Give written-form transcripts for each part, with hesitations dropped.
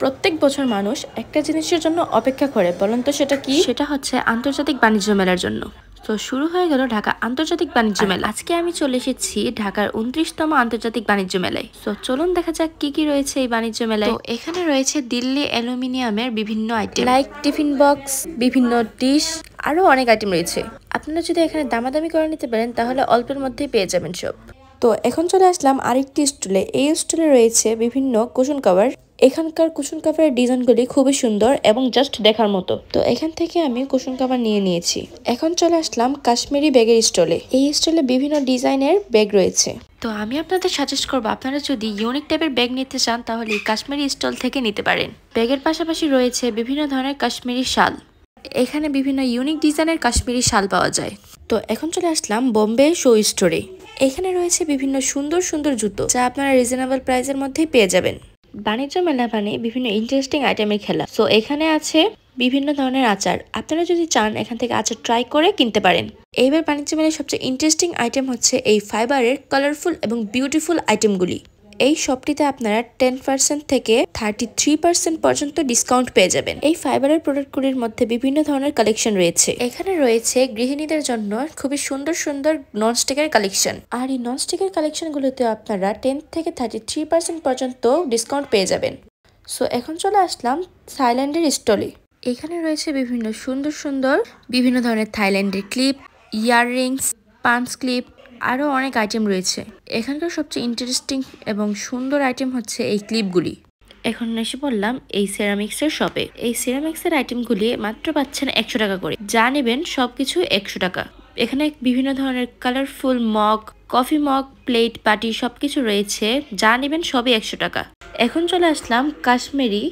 প্রত্যেক বছর মানুষ একটা জিনিসের জন্য অপেক্ষা করে, বলেন তো সেটা কি? সেটা হচ্ছে আন্তর্জাতিক বাণিজ্য মেলার জন্য। তো শুরু হয়ে গেল ঢাকা আন্তর্জাতিক বাণিজ্য মেলা। আজকে আমি চলে এসেছি ঢাকার 29তম আন্তর্জাতিক বাণিজ্য মেলায়। তো চলুন দেখা যাক কি কি রয়েছে এই বাণিজ্য মেলায়। তো এখানে রয়েছে দিল্লি অ্যালুমিনিয়ামের বিভিন্ন আইটেম, লাইক টিফিন বক্স, বিভিন্ন ডিশ, আরো অনেক আইটেম রয়েছে। আপনারা যদি এখানে দামাদামি করে নিতে পারেন তাহলে অল্পের মধ্যেই পেয়ে যাবেন সব। তো এখন চলে আসলাম আরেকটি স্টলে। এই স্টলে রয়েছে বিভিন্ন কুশন কভার। এখানকার কুশন কভারের ডিজাইনগুলি খুবই সুন্দর এবং জাস্ট দেখার মতো। তো এখান থেকে আমি কুশন কভার নিয়ে নিয়েছি। এখন চলে আসলাম কাশ্মীরি ব্যাগের স্টলে। এই স্টলে বিভিন্ন ডিজাইনের ব্যাগ রয়েছে। তো আমি আপনাদের সাজেস্ট করবো, আপনারা যদি ইউনিক টাইপের ব্যাগ নিতে চান তাহলে এই কাশ্মীরি স্টল থেকে নিতে পারেন। ব্যাগের পাশাপাশি রয়েছে বিভিন্ন ধরনের কাশ্মীরি শাল। এখানে বিভিন্ন ইউনিক ডিজাইনের কাশ্মীরি শাল পাওয়া যায়। তো এখন চলে আসলাম বোম্বে শো স্টোরে। এখানে রয়েছে বিভিন্ন সুন্দর সুন্দর জুতো, যা আপনারা রিজনেবল প্রাইসের মধ্যেই পেয়ে যাবেন। বাণিজ্য মেলা মানে বিভিন্ন ইন্টারেস্টিং আইটেমের খেলা। সো এখানে আছে বিভিন্ন ধরনের আচার। আপনারা যদি চান এখান থেকে আচার ট্রাই করে কিনতে পারেন। এইবার বাণিজ্য মেলার সবচেয়ে ইন্টারেস্টিং আইটেম হচ্ছে এই ফাইবারের কালারফুল এবং বিউটিফুল আইটেমগুলি। এই শপটিতে আপনারা 10% থেকে 33% পর্যন্ত ডিসকাউন্ট পেয়ে যাবেন। এই ফাইবারের প্রোডাক্টগুলির মধ্যে বিভিন্ন ধরনের কালেকশন রয়েছে। এখানে রয়েছে গৃহিণীদের জন্য খুবই সুন্দর সুন্দর ননস্টিকের কালেকশন। আর এই ননস্টিকের কালেকশনগুলোতে আপনারা 10 থেকে 33% পর্যন্ত ডিসকাউন্ট পেয়ে যাবেন। সো এখন চলে আসলাম থাইল্যান্ডের স্টলে। এখানে রয়েছে বিভিন্ন সুন্দর সুন্দর বিভিন্ন ধরনের থাইল্যান্ডের ক্লিপ, ইয়াররিংস, পাঞ্চ ক্লিপ, আরও অনেক আইটেম রয়েছে। এখানকার সবচেয়ে ইন্টারেস্টিং এবং সুন্দর আইটেম হচ্ছে এই ক্লিপগুলি। এখন এসে বললাম এই সেরামিক্সের শপে। এই সেরামিক্সের আইটেমগুলি মাত্র পাচ্ছেন 100 টাকা করে। যা নেবেন সবকিছু 100 টাকা। এখানে বিভিন্ন ধরনের colourful mug, coffee mug, plate, বাটি সবকিছু রয়েছে। যা নেবেন সবই 100 টাকা। এখন চলে আসলাম কাশ্মীরি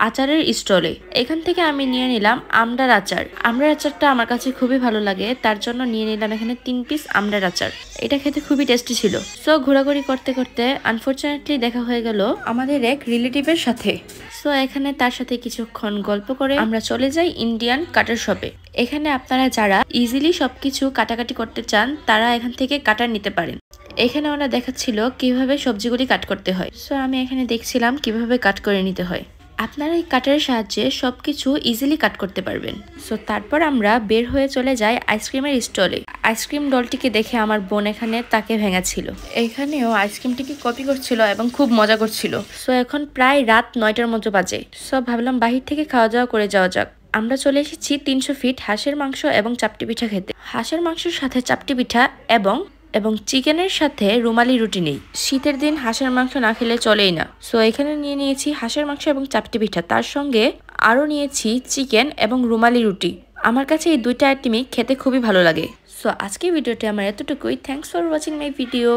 আচারের স্টলে। এখান থেকে আমি নিয়ে নিলাম আমড়ার আচার। আমড়ার আচারটা আমার কাছে খুবই ভালো লাগে, তার জন্য নিয়ে নিলাম এখানে 3 পিস আমড়ার আচার। এটা খেতে খুবই টেস্টি ছিল। সো ঘোরাঘুরি করতে করতে আনফরচুনেটলি দেখা হয়ে গেল আমাদের এক রিলেটিভের সাথে। সো এখানে তার সাথে কিছুক্ষণ গল্প করে আমরা চলে যাই ইন্ডিয়ান কাটার শপে। এখানে আপনারা যারা ইজিলি সবকিছু কাটাকাটি করতে চান তারা এখান থেকে কাটার নিতে পারেন। এখানে ওরা দেখাচ্ছিল কিভাবে সবজিগুলি কাট করতে হয়। সো আমি এখানে দেখছিলাম কিভাবে কাট করে নিতে হয়। আপনারা এই কাটারের সাহায্যে সবকিছু ইজিলি কাট করতে পারবেন। সো তারপর আমরা বের হয়ে চলে যাই আইসক্রিমের স্টলে। আইসক্রিম ডলটিকে দেখে আমার বোন এখানে তাকে ভেঙাচ্ছিল। এখানেও আইসক্রিমটিকে কপি করছিল এবং খুব মজা করছিল। সো এখন প্রায় রাত 9টার মতো বাজে। সো ভাবলাম বাহির থেকে খাওয়া দাওয়া করে যাওয়া যাক। আমরা চলে এসেছি 300 ফিট হাঁসের মাংস এবং চাপটি পিঠা খেতে। হাঁসের মাংসের সাথে চাপটি পিঠা এবং চিকেনের সাথে রুমালি রুটি নেই। শীতের দিন হাঁসের মাংস না খেলে চলেই না। সো এখানে নিয়ে নিয়েছি হাঁসের মাংস এবং চাপটি পিঠা, তার সঙ্গে আরও নিয়েছি চিকেন এবং রুমালি রুটি। আমার কাছে এই দুইটা আইটেমই খেতে খুবই ভালো লাগে। সো আজকের ভিডিওটি আমার এতটুকুই। Thanks for watching my video.